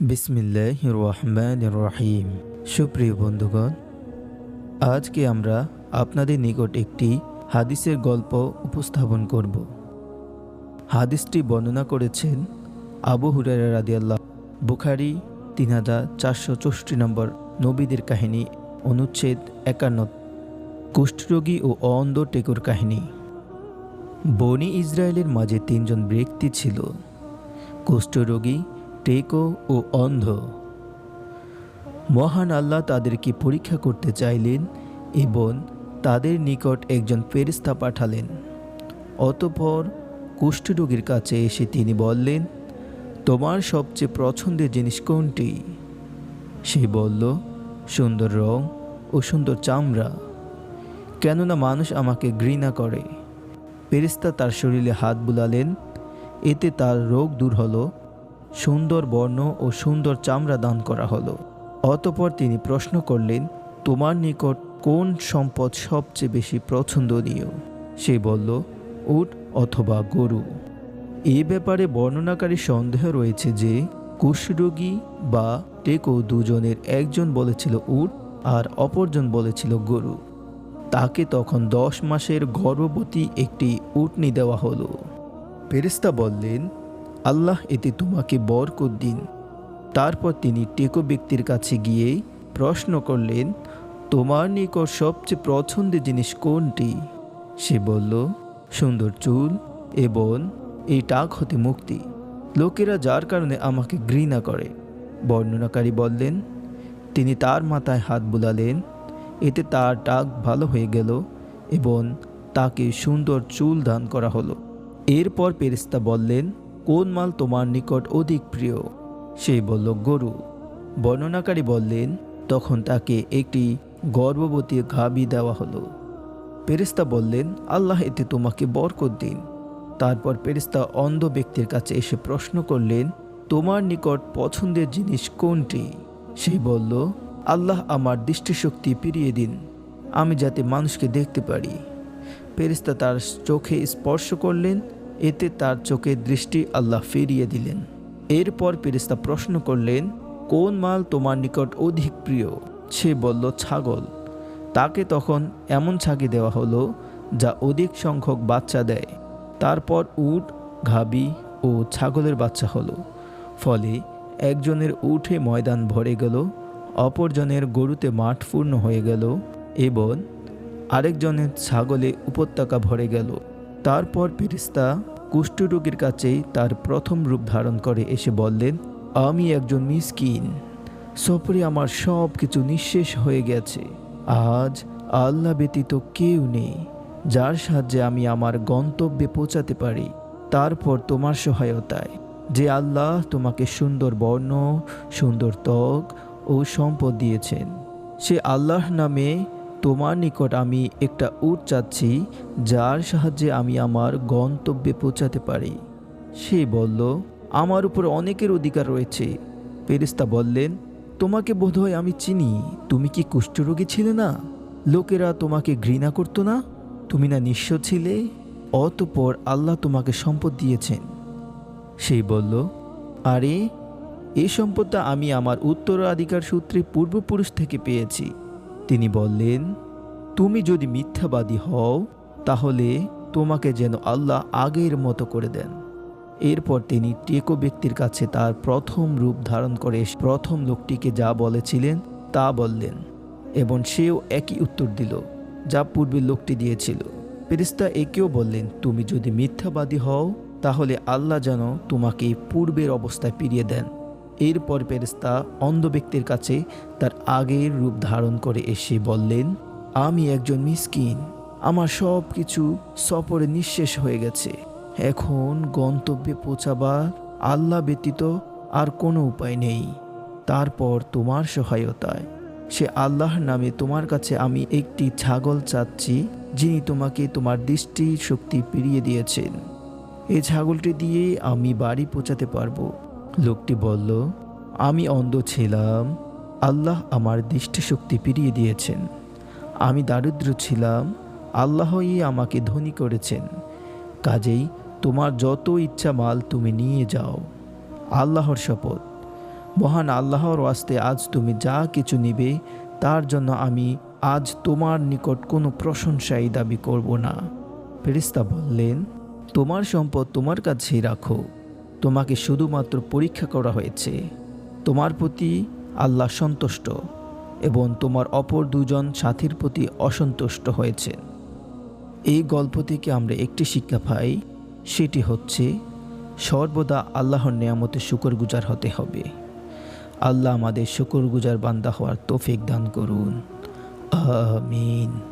বিসমিল্লাহির রহমানির রহিম। সুপ্রিয় বন্ধুগণ, আজকে আমরা আপনাদের নিকট একটি হাদিসের গল্প উপস্থাপন করব। হাদিসটি বর্ণনা করেছেন আবু হুরায়রা রাদিয়াল্লাহু। বুখারী 3464 নম্বর। নবীদের কাহিনী, অনুচ্ছেদ 51, কুষ্ঠরোগী ও অন্ধ টেকুর কাহিনী। বনি ইসরায়েলের মাঝে 3 জন ব্যক্তি ছিল, কুষ্ঠরোগী, টেকো ও অন্ধ। মহান আল্লাহ তাদেরকে পরীক্ষা করতে চাইলেন এবং তাদের নিকট একজন ফেরেশতা পাঠালেন। অতঃপর কুষ্ঠরোগীর কাছে এসে তিনি বললেন, তোমার সবচেয়ে পছন্দের জিনিস কোনটি? সে বলল, সুন্দর রং ও সুন্দর চামড়া, কেননা মানুষ আমাকে ঘৃণা করে। ফেরেশতা তার শরীরে হাত বুলালেন, এতে তার রোগ দূর হলো, সুন্দর বর্ণ ও সুন্দর চামড়া দান করা হলো। অতঃপর তিনি প্রশ্ন করলেন, তোমার নিকট কোন সম্পদ সবচেয়ে বেশি পছন্দনীয়? সে বলল, উট অথবা গরু। এ ব্যাপারে বর্ণনাকারী সন্দেহ রয়েছে যে কুষ্ঠরোগী বা টেকো দুজনের একজন বলেছিল উট আর অপরজন বলেছিল গরু। তাকে তখন 10 মাসের গর্ভবতী একটি উটনি দেওয়া হলো। ফেরেশতা বললেন, আল্লাহ এতে তোমাকে বরকত দিন। তারপর তিনি টেকো ব্যক্তির কাছে গিয়ে প্রশ্ন করলেন, তোমার নিকট সবচেয়ে পছন্দের জিনিস কোনটি? সে বলল, সুন্দর চুল এবং এই টাক হতে মুক্তি, লোকেরা যার কারণে আমাকে ঘৃণা করে। বর্ণনাকারী বললেন, তিনি তার মাথায় হাত বুলালেন, এতে তার টাক ভালো হয়ে গেল এবং তাকে সুন্দর চুল দান করা হলো। এরপর ফেরেশতা বললেন, কোন মাল তোমার নিকট অধিক প্রিয়? সে বলল, গরু। বর্ণনাকারী বললেন, তখন তাকে একটি গর্ভবতী গাভী দেওয়া হলো। ফেরেশতা বললেন, আল্লাহ এতে তোমাকে বরকত দিন। তারপর ফেরেশতা অন্ধ ব্যক্তির কাছে এসে প্রশ্ন করলেন, তোমার নিকট পছন্দের জিনিস কোনটি? সে বলল, আল্লাহ আমার দৃষ্টিশক্তি ফিরিয়ে দিন, আমি যাতে মানুষকে দেখতে পারি। ফেরেশতা তার চোখে স্পর্শ করলেন, এতে তার চোখের দৃষ্টি আল্লাহ ফিরিয়ে দিলেন। এরপর ফেরেশতা প্রশ্ন করলেন, কোন মাল তোমার নিকট অধিক প্রিয়? সে বলল, ছাগল। তাকে তখন এমন ছাগি দেওয়া হলো যা অধিক সংখ্যক বাচ্চা দেয়। তারপর উট, গাভী ও ছাগলের বাচ্চা হলো। ফলে একজনের উঠে ময়দান ভরে গেল, অপরজনের গরুতে মাঠ পূর্ণ হয়ে গেল এবং আরেকজনের ছাগলে উপত্যকা ভরে গেল। তারপর ফেরেশতা কুষ্ঠরোগীর কাছেই তার প্রথম রূপ ধারণ করে এসে বললেন, আমি একজন মিসকিন, সফরে আমার সব কিছু নিঃশেষ হয়ে গেছে। আজ আল্লাহ ব্যতীত কেউ নেই যার সাহায্যে আমি আমার গন্তব্যে পৌঁছাতে পারি। তারপর তোমার সহায়তায় যে আল্লাহ তোমাকে সুন্দর বর্ণ, সুন্দর ত্বক ও সম্পদ দিয়েছেন, সে আল্লাহর নামে তোমার নিকট আমি একটা উট চাচ্ছি, যার সাহায্যে আমি আমার গন্তব্যে পৌঁছাতে পারি। সে বলল, আমার উপর অনেকের অধিকার রয়েছে। ফেরেশতা বললেন, তোমাকে বোধহয় আমি চিনি। তুমি কি কুষ্ঠরোগী ছিলে না? লোকেরা তোমাকে ঘৃণা করত না? তুমি না নিঃস্ব ছিলে? অতঃপর আল্লাহ তোমাকে সম্পদ দিয়েছেন। সে বলল, আরে, এই সম্পদটা আমি আমার উত্তরাধিকার সূত্রে পূর্বপুরুষ থেকে পেয়েছি। তিনি বললেন, তুমি যদি মিথ্যাবাদী হও তাহলে তোমাকে যেন আল্লাহ আগের মতো করে দেন। এরপর তিনি টেকো ব্যক্তির কাছে তার প্রথম রূপ ধারণ করে প্রথম লোকটিকে যা বলেছিলেন তা বললেন এবং সেও একই উত্তর দিল যা পূর্বের লোকটি দিয়েছিল। ফেরেশতা একেও বললেন, তুমি যদি মিথ্যাবাদী হও তাহলে আল্লাহ যেন তোমাকে পূর্বের অবস্থায় ফিরিয়ে দেন। এরপর ফেরেশতা অন্ধ ব্যক্তির কাছে তার আগের রূপ ধারণ করে এসে বললেন, আমি একজন মিসকিন, আমার সব কিছু সফরে নিঃশেষ হয়ে গেছে। এখন গন্তব্যে পৌঁছাবার আল্লাহ ব্যতীত আর কোনো উপায় নেই। তারপর তোমার সহায়তায় সে আল্লাহর নামে তোমার কাছে আমি একটি ছাগল চাচ্ছি, যিনি তোমাকে তোমার দৃষ্টি শক্তি ফিরিয়ে দিয়েছেন। এই ছাগলটি দিয়ে আমি বাড়ি পৌঁছাতে পারবো। লোকটি বলল, আমি অন্ধ ছিলাম, আল্লাহ আমার দৃষ্টিশক্তি ফিরিয়ে দিয়েছেন। আমি দারিদ্র ছিলাম, আল্লাহই আমাকে ধনী করেছেন। কাজেই তোমার যত ইচ্ছা মাল তুমি নিয়ে যাও। আল্লাহর শপথ, মহান আল্লাহর ওয়াস্তে আজ তুমি যা কিছু নিবে তার জন্য আমি আজ তোমার নিকট কোনো প্রশংসাই দাবি করব না। ফেরেশতা বললেন, তোমার সম্পদ তোমার কাছেই রাখো, তোমাকে শুধুমাত্র পরীক্ষা করা হয়েছে। তোমার প্রতি আল্লাহ সন্তুষ্ট এবং তোমার অপর দুজন সাথীর প্রতি অসন্তুষ্ট হয়েছে। এই গল্প থেকে আমরা একটি শিক্ষা পাই, সেটি হচ্ছে সর্বদা আল্লাহর নেয়ামতে শুকরগুজার হতে হবে। আল্লাহ আমাদের শুকরগুজার বান্দা হওয়ার তৌফিক দান করুন। আমিন।